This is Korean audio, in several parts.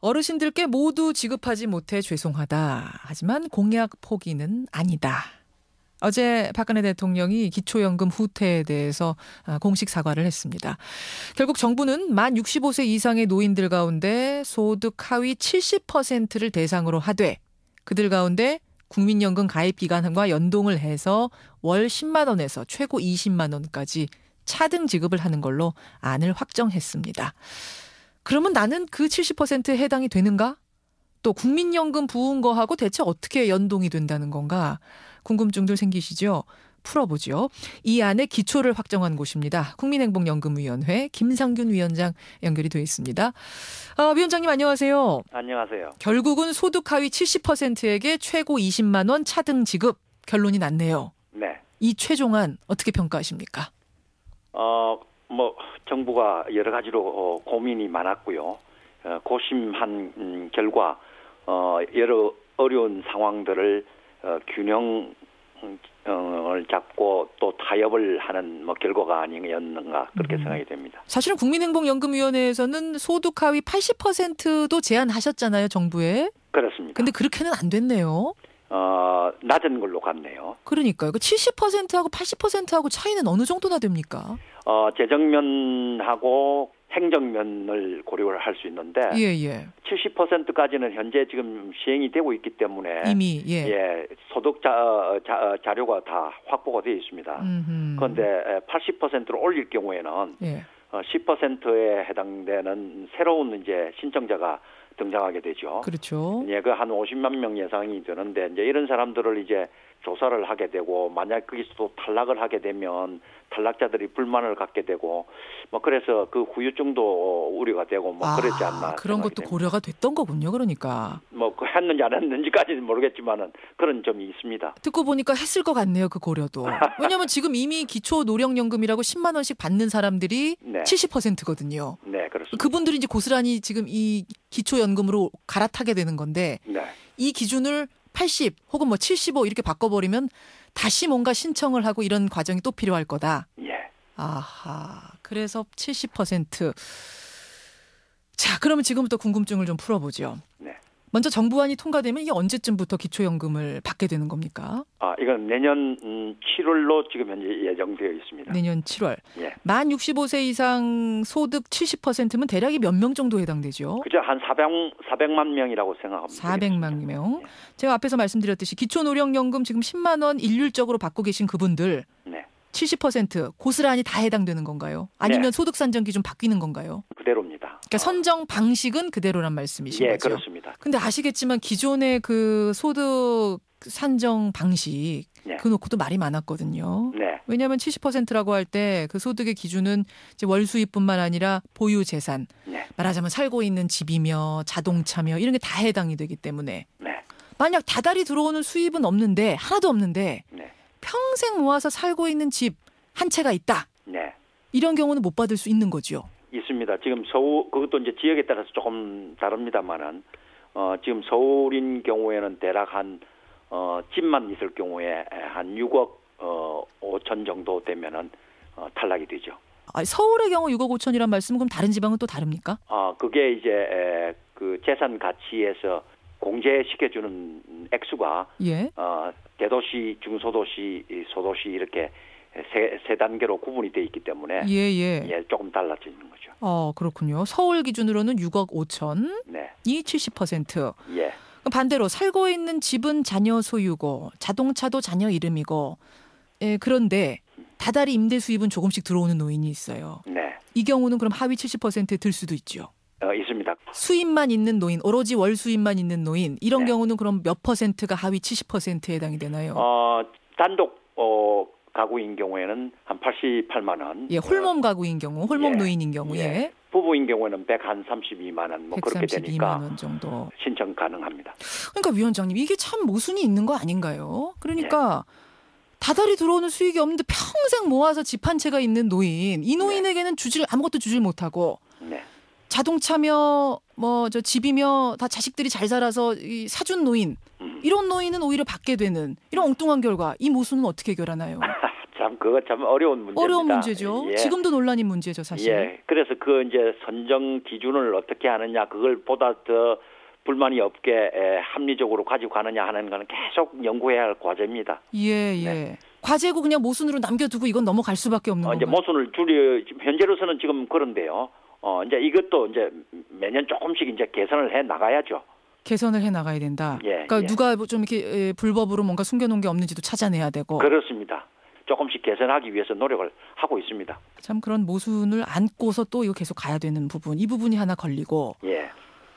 어르신들께 모두 지급하지 못해 죄송하다. 하지만 공약 포기는 아니다. 어제 박근혜 대통령이 기초연금 후퇴에 대해서 공식 사과를 했습니다. 결국 정부는 만 65세 이상의 노인들 가운데 소득 하위 70%를 대상으로 하되 그들 가운데 국민연금 가입 기간과 연동을 해서 월 10만 원에서 최고 20만 원까지 차등 지급을 하는 걸로 안을 확정했습니다. 그러면 나는 그 70%에 해당이 되는가? 또 국민연금 부은 거하고 대체 어떻게 연동이 된다는 건가? 궁금증들 생기시죠? 풀어보죠. 이 안에 기초를 확정한 곳입니다. 국민행복연금위원회 김상균 위원장 연결이 되어 있습니다. 위원장님 안녕하세요. 안녕하세요. 결국은 소득 하위 70%에게 최고 20만 원 차등 지급 결론이 났네요. 네. 이 최종안 어떻게 평가하십니까? 정부가 여러 가지로 고민이 많았고요. 고심한 결과 여러 어려운 상황들을 균형을 잡고 또 타협을 하는 결과가 아니었는가 그렇게 생각이 됩니다. 사실은 국민행복연금위원회에서는 소득 하위 80%도 제한하셨잖아요, 정부에. 그렇습니다. 근데 그렇게는 안 됐네요. 낮은 걸로 갔네요. 그러니까요. 70%하고 80%하고 차이는 어느 정도나 됩니까? 재정면하고 행정면을 고려를 할 수 있는데 예. 70%까지는 현재 지금 시행이 되고 있기 때문에 이미 소득 자료가 다 확보가 되어 있습니다. 그런데 80%로 올릴 경우에는 10%에 해당되는 새로운 이제 신청자가 등장하게 되죠. 그렇죠. 그 한 50만 명 예상이 되는데 이제 이런 사람들을 이제 조사를 하게 되고 만약 거기서 탈락을 하게 되면 탈락자들이 불만을 갖게 되고 그래서 그 후유증도 우려가 되고 그렇지 않나. 그런 것도 됩니다. 고려가 됐던 거군요. 그러니까. 했는지 안 했는지까지는 모르겠지만은 그런 점이 있습니다. 듣고 보니까 했을 것 같네요. 그 고려도. 왜냐하면 지금 이미 기초노령연금이라고 10만 원씩 받는 사람들이 70%거든요. 네, 그렇습니다. 그분들이 이제 고스란히 지금 이 기초연금으로 갈아타게 되는 건데 이 기준을 80 혹은 75 이렇게 바꿔버리면 다시 뭔가 신청을 하고 이런 과정이 또 필요할 거다. 아하. 그래서 70%. 자, 그러면 지금부터 궁금증을 좀 풀어보죠. 먼저 정부안이 통과되면 이게 언제쯤부터 기초연금을 받게 되는 겁니까? 이건 내년 7월로 지금 현재 예정되어 있습니다. 내년 7월. 만 65세 이상 소득 70%면 대략이 몇 명 정도 해당되죠? 그죠. 한 400만 명이라고 생각합니다. 400만 명. 제가 앞에서 말씀드렸듯이 기초노령연금 지금 10만 원 일률적으로 받고 계신 그분들 70% 고스란히 다 해당되는 건가요? 아니면 소득 산정 기준 바뀌는 건가요? 그대로입니다. 그러니까 선정 방식은 그대로란 말씀이신 거죠? 그렇습니다. 근데 아시겠지만 기존의 그 소득 산정 방식 그 놓고도 말이 많았거든요. 왜냐하면 70%라고 할 때 그 소득의 기준은 이제 월 수입뿐만 아니라 보유 재산, 말하자면 살고 있는 집이며 자동차며 이런 게 다 해당이 되기 때문에 만약 다달이 들어오는 수입은 없는데 하나도 없는데 평생 모아서 살고 있는 집 한 채가 있다. 이런 경우는 못 받을 수 있는 거죠. 있습니다. 지금 서울 그것도 이제 지역에 따라서 조금 다릅니다만은 지금 서울인 경우에는 대략 한 집만 있을 경우에 한 6억 5천 정도 되면은 탈락이 되죠. 서울의 경우 6억 5천이란 말씀은 그럼 다른 지방은 또 다릅니까? 그게 이제 그 재산 가치에서 공제시켜주는 액수가 대도시, 중소도시, 소도시 이렇게 세 단계로 구분이 돼 있기 때문에 조금 달라지는 거죠. 그렇군요. 서울 기준으로는 6억 5천이 70%. 반대로 살고 있는 집은 자녀 소유고 자동차도 자녀 이름이고 그런데 다달이 임대 수입은 조금씩 들어오는 노인이 있어요. 이 경우는 그럼 하위 70%에 들 수도 있죠. 있습니다. 수입만 있는 노인, 오로지 월 수입만 있는 노인 이런 경우는 그럼 몇 퍼센트가 하위 70%에 해당이 되나요? 단독 가구인 경우에는 한 88만 원. 홀몸 가구인 경우, 홀몸 노인인 경우, 부부인 경우에는 132만 원, 그렇게 되니까 132만 원 정도 신청 가능합니다. 그러니까 위원장님 이게 참 모순이 있는 거 아닌가요? 그러니까 다달이 들어오는 수익이 없는데 평생 모아서 집 한 채가 있는 노인, 이 노인에게는 아무것도 주질 못하고 자동차며 집이며 다 자식들이 잘 살아서 사준 노인 이런 노인은 오히려 받게 되는 이런 엉뚱한 결과 이 모순은 어떻게 해결하나요? 참 그거 참 어려운 문제입니다. 어려운 문제죠. 예. 지금도 논란인 문제죠, 사실. 예. 그래서 그 이제 선정 기준을 어떻게 하느냐, 그걸 보다 더 불만이 없게 합리적으로 가지고 가느냐 하는 거는 계속 연구해야 할 과제입니다. 예, 예. 네. 과제고 그냥 모순으로 남겨두고 이건 넘어갈 수밖에 없는 건가요? 이제 모순을 현재로서는 지금 그런데요. 이제 이것도 이제 매년 조금씩 이제 개선을 해 나가야죠. 개선을 해 나가야 된다. 예, 그러니까 예. 누가 좀 이렇게 불법으로 뭔가 숨겨놓은 게 없는지도 찾아내야 되고. 그렇습니다. 조금씩 개선하기 위해서 노력을 하고 있습니다. 참 그런 모순을 안고서 또 이거 계속 가야 되는 부분, 이 부분이 하나 걸리고. 예.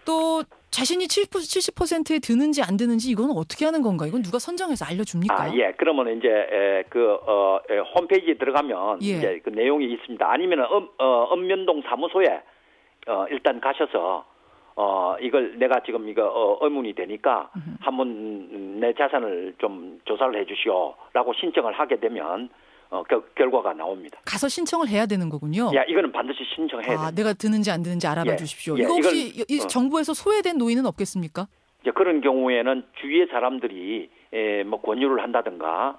또 자신이 70%에 드는지 안 드는지 이건 어떻게 하는 건가? 이건 누가 선정해서 알려줍니까? 예. 그러면 이제 홈페이지에 들어가면 예. 이제 그 내용이 있습니다. 아니면은 읍면동 사무소에 일단 가셔서 이걸 내가 지금 이거 의문이 되니까 한번 내 자산을 좀 조사를 해주시오라고 신청을 하게 되면 결과가 나옵니다. 가서 신청을 해야 되는 거군요. 야, 이거는 반드시 신청해야 됩니다. 내가 드는지 안 드는지 알아봐 예. 주십시오. 예. 이거 혹시 정부에서 소외된 노인은 없겠습니까? 이제 그런 경우에는 주위의 사람들이 뭐 권유를 한다든가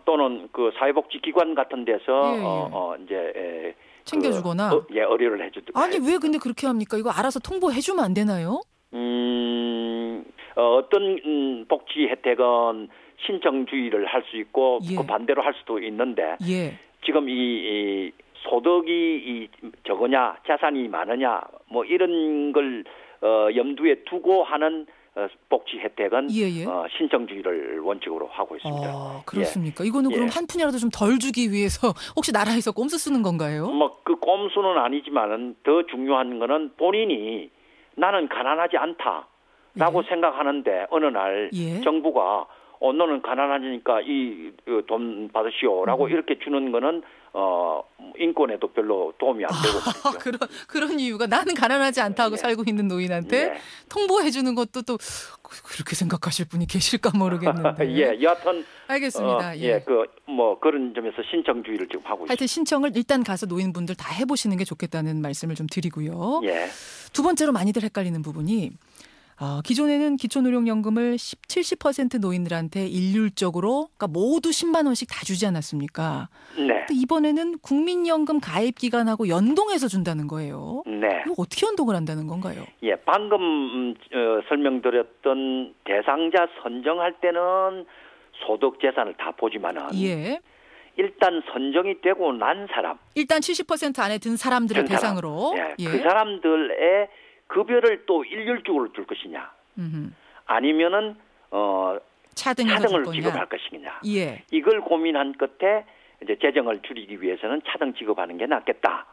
또는 그 사회복지기관 같은 데서 이제 챙겨주거나 의뢰를 해주든가. 아니 왜 근데 그렇게 합니까? 이거 알아서 통보해주면 안 되나요? 어떤 복지 혜택은 신청주의를 할 수 있고 예. 그 반대로 할 수도 있는데 예. 지금 이 소득이 적으냐 자산이 많으냐 뭐 이런 걸 염두에 두고 하는 복지 혜택은 예. 신청주의를 원칙으로 하고 있습니다. 그렇습니까? 이거는 그럼 한 푼이라도 좀 덜 주기 위해서 혹시 나라에서 꼼수 쓰는 건가요? 뭐 그 꼼수는 아니지만은 더 중요한 거는 본인이 나는 가난하지 않다라고 생각하는데 어느 날 정부가 너는 가난하니까 이 돈 받으시오라고 이렇게 주는 거는 인권에도 별로 도움이 안 되고 말이죠. 그런 이유가 나는 가난하지 않다고 살고 있는 노인한테 통보해 주는 것도 또 그렇게 생각하실 분이 계실까 모르겠는데. 예, 여하튼 알겠습니다. 뭐 그런 점에서 신청주의를 지금 하고 있습니다. 하여튼 신청을 일단 가서 노인분들 다 해보시는 게 좋겠다는 말씀을 좀 드리고요. 예. 두 번째로 많이들 헷갈리는 부분이 기존에는 기초노령연금을 70% 노인들한테 일률적으로 그러니까 모두 10만 원씩 다 주지 않았습니까? 네. 근데 이번에는 국민연금 가입 기간하고 연동해서 준다는 거예요. 네. 이거 어떻게 연동을 한다는 건가요? 예, 방금 설명드렸던 대상자 선정할 때는 소득 재산을 다 보지만은 일단 선정이 되고 난 사람, 일단 70% 안에 든 사람들을 대상으로 그 사람들의 급여를 또 일률적으로 줄 것이냐, 아니면은 차등을 지급할 것이냐, 이걸 고민한 끝에 이제 재정을 줄이기 위해서는 차등 지급하는 게 낫겠다.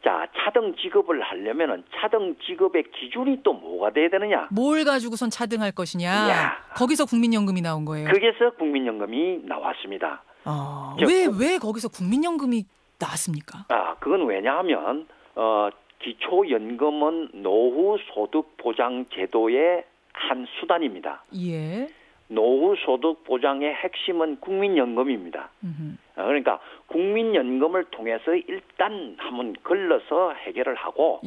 자, 차등 지급을 하려면은 차등 지급의 기준이 또 뭐가 돼야 되느냐? 뭘 가지고선 차등할 것이냐? 거기서 국민연금이 나온 거예요. 거기서 국민연금이 나왔습니다. 왜 거기서 국민연금이 나왔습니까? 그건 왜냐하면 기초연금은 노후 소득 보장 제도의 한 수단입니다. 예. 노후 소득 보장의 핵심은 국민연금입니다. 그러니까 국민연금을 통해서 일단 한번 걸러서 해결을 하고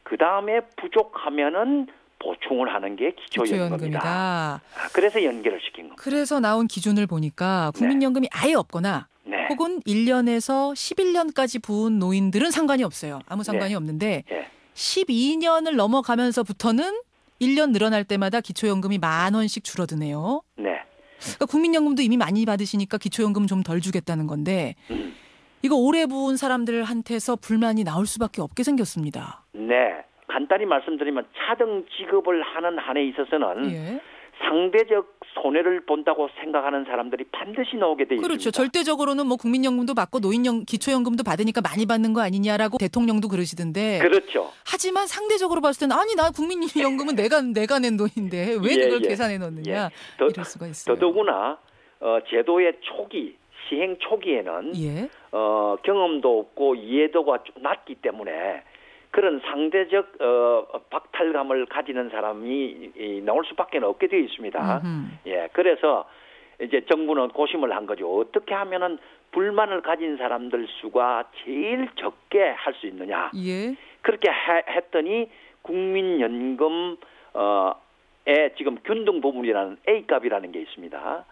그 다음에 부족하면은 보충을 하는 게 기초연금이다. 그래서 연계를 시킨 겁니다. 그래서 나온 기준을 보니까 국민연금이 아예 없거나 혹은 1년에서 11년까지 부은 노인들은 상관이 없어요. 아무 상관이 없는데 12년을 넘어가면서부터는 1년 늘어날 때마다 기초연금이 10,000원씩 줄어드네요. 그러니까 국민연금도 이미 많이 받으시니까 기초연금 좀 덜 주겠다는 건데 이거 오래 부은 사람들한테서 불만이 나올 수밖에 없게 생겼습니다. 네. 간단히 말씀드리면 차등 지급을 하는 한에 있어서는 상대적 손해를 본다고 생각하는 사람들이 반드시 나오게 돼 있습니다. 그렇죠. 절대적으로는 뭐 국민연금도 받고 기초연금도 받으니까 많이 받는 거 아니냐라고 대통령도 그러시던데. 그렇죠. 하지만 상대적으로 봤을 때는 아니 나 국민연금은 내가 낸 돈인데 왜 그걸 계산해 넣느냐 이럴 수가 있어요. 더더구나 제도의 시행 초기에는 경험도 없고 이해도가 좀 낮기 때문에 그런 상대적 박탈감을 가지는 사람이 나올 수밖에 없게 되어 있습니다. 그래서 이제 정부는 고심을 한 거죠. 어떻게 하면은 불만을 가진 사람들 수가 제일 적게 할 수 있느냐. 그렇게 했더니 국민연금에 지금 균등 부분이라는 A값이라는 게 있습니다.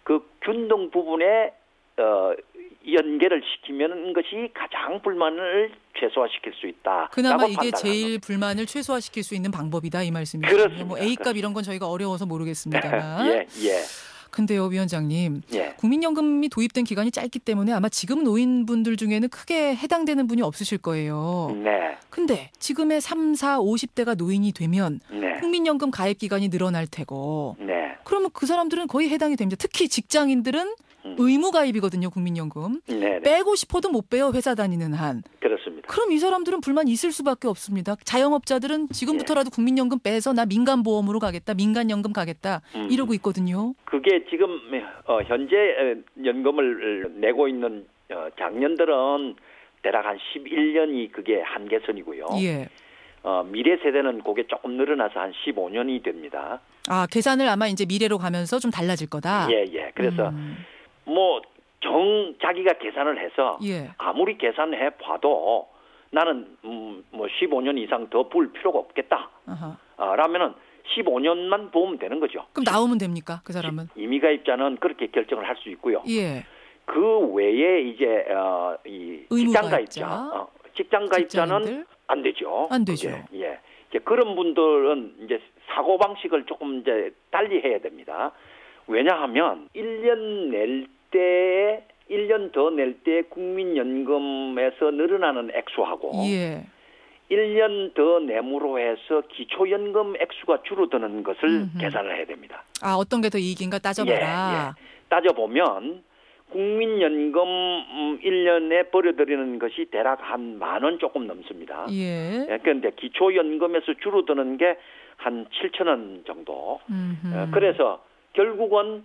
그 균등 부분에 연계를 시키면 것이 가장 불만을 최소화시킬 수 있다. 그나마 이게 제일 불만을 최소화시킬 수 있는 방법이다 이 말씀이시죠. 그렇습니다. 뭐 A값 이런 건 저희가 어려워서 모르겠습니다만. 예. 근데요, 위원장님. 국민연금이 도입된 기간이 짧기 때문에 아마 지금 노인분들 중에는 크게 해당되는 분이 없으실 거예요. 네. 근데 지금의 3, 4, 50대가 노인이 되면 국민연금 가입 기간이 늘어날 테고 그러면 그 사람들은 거의 해당이 됩니다. 특히 직장인들은 의무 가입이거든요, 국민연금. 빼고 싶어도 못 빼요, 회사 다니는 한. 그렇습니다. 그럼 이 사람들은 불만 있을 수밖에 없습니다. 자영업자들은 지금부터라도 국민연금 빼서 나 민간보험으로 가겠다, 민간연금 가겠다 이러고 있거든요. 그게 지금 현재 연금을 내고 있는 장년들은 대략 한 11년이 그게 한계선이고요. 예. 미래 세대는 그게 조금 늘어나서 한 15년이 됩니다. 아, 계산을 아마 이제 미래로 가면서 좀 달라질 거다. 예. 그래서 자기가 계산을 해서 아무리 계산해 봐도 나는 15년 이상 더 볼 필요가 없겠다. 라면은 15년만 보면 되는 거죠. 그럼 나오면 됩니까? 그 사람은? 임의가입자는 그렇게 결정을 할 수 있고요. 예. 그 외에 이제 이 직장가입자는 안 되죠. 안 되죠. 예. 이제 그런 분들은 이제 사고 방식을 조금 이제 달리 해야 됩니다. 왜냐하면 1년 더 낼 때 국민연금에서 늘어나는 액수하고 1년 더 내므로 해서 기초연금 액수가 줄어드는 것을 계산을 해야 됩니다. 아, 어떤 게 더 이익인가 따져봐라. 따져보면 국민연금 1년에 벌어들이는 것이 대략 한 10,000원 조금 넘습니다. 그런데 기초연금에서 줄어드는 게 한 7,000원 정도. 그래서 결국은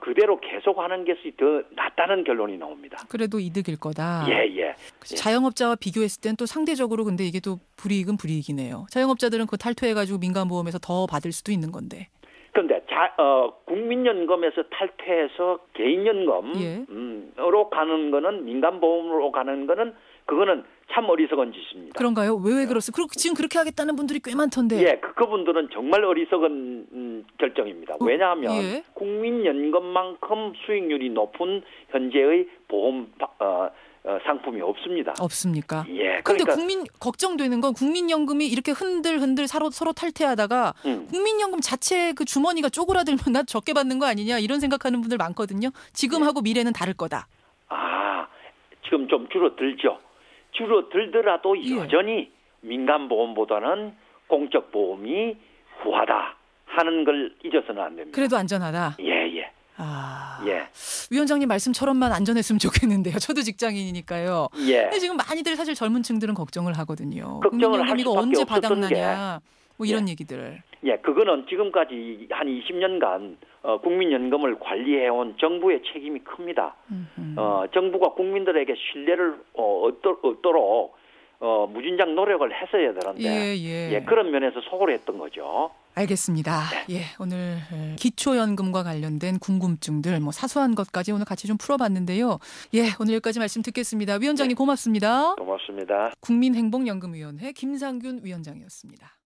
그대로 계속하는 것이 더 낫다는 결론이 나옵니다. 그래도 이득일 거다. 예. 자영업자와 비교했을 땐 또 상대적으로 근데 이게 또 불이익은 불이익이네요. 자영업자들은 그거 탈퇴해가지고 민간보험에서 더 받을 수도 있는 건데. 그런데 국민연금에서 탈퇴해서 개인연금으로 가는 거는 민간보험으로 가는 거는 그거는 참 어리석은 짓입니다. 그런가요? 왜 그렇습니까? 지금 그렇게 하겠다는 분들이 꽤 많던데. 예, 그분들은 정말 어리석은 결정입니다. 왜냐하면 국민연금만큼 수익률이 높은 현재의 보험 상품이 없습니다. 없습니까? 예. 그런데 걱정되는 건 국민연금이 이렇게 흔들 서로 탈퇴하다가 국민연금 자체 그 주머니가 쪼그라들면 나 적게 받는 거 아니냐 이런 생각하는 분들 많거든요. 지금하고 미래는 다를 거다. 지금 좀 줄어들죠. 줄어들더라도 여전히 민간보험보다는 공적보험이 후하다 하는 걸 잊어서는 안 됩니다. 그래도 안전하다? 예. 위원장님 말씀처럼만 안전했으면 좋겠는데요. 저도 직장인이니까요. 근데 지금 많이들 사실 젊은 층들은 걱정을 하거든요. 걱정을 할 이거 수밖에 언제 없었던 바닥나냐. 뭐 이런 얘기들. 그거는 지금까지 한 20년간 국민연금을 관리해온 정부의 책임이 큽니다. 정부가 국민들에게 신뢰를 얻도록 무진장 노력을 했어야 되는데 그런 면에서 소홀히 했던 거죠. 알겠습니다. 오늘 기초연금과 관련된 궁금증들 사소한 것까지 오늘 같이 좀 풀어봤는데요. 오늘 여기까지 말씀 듣겠습니다. 위원장님 고맙습니다. 고맙습니다. 국민행복연금위원회 김상균 위원장이었습니다.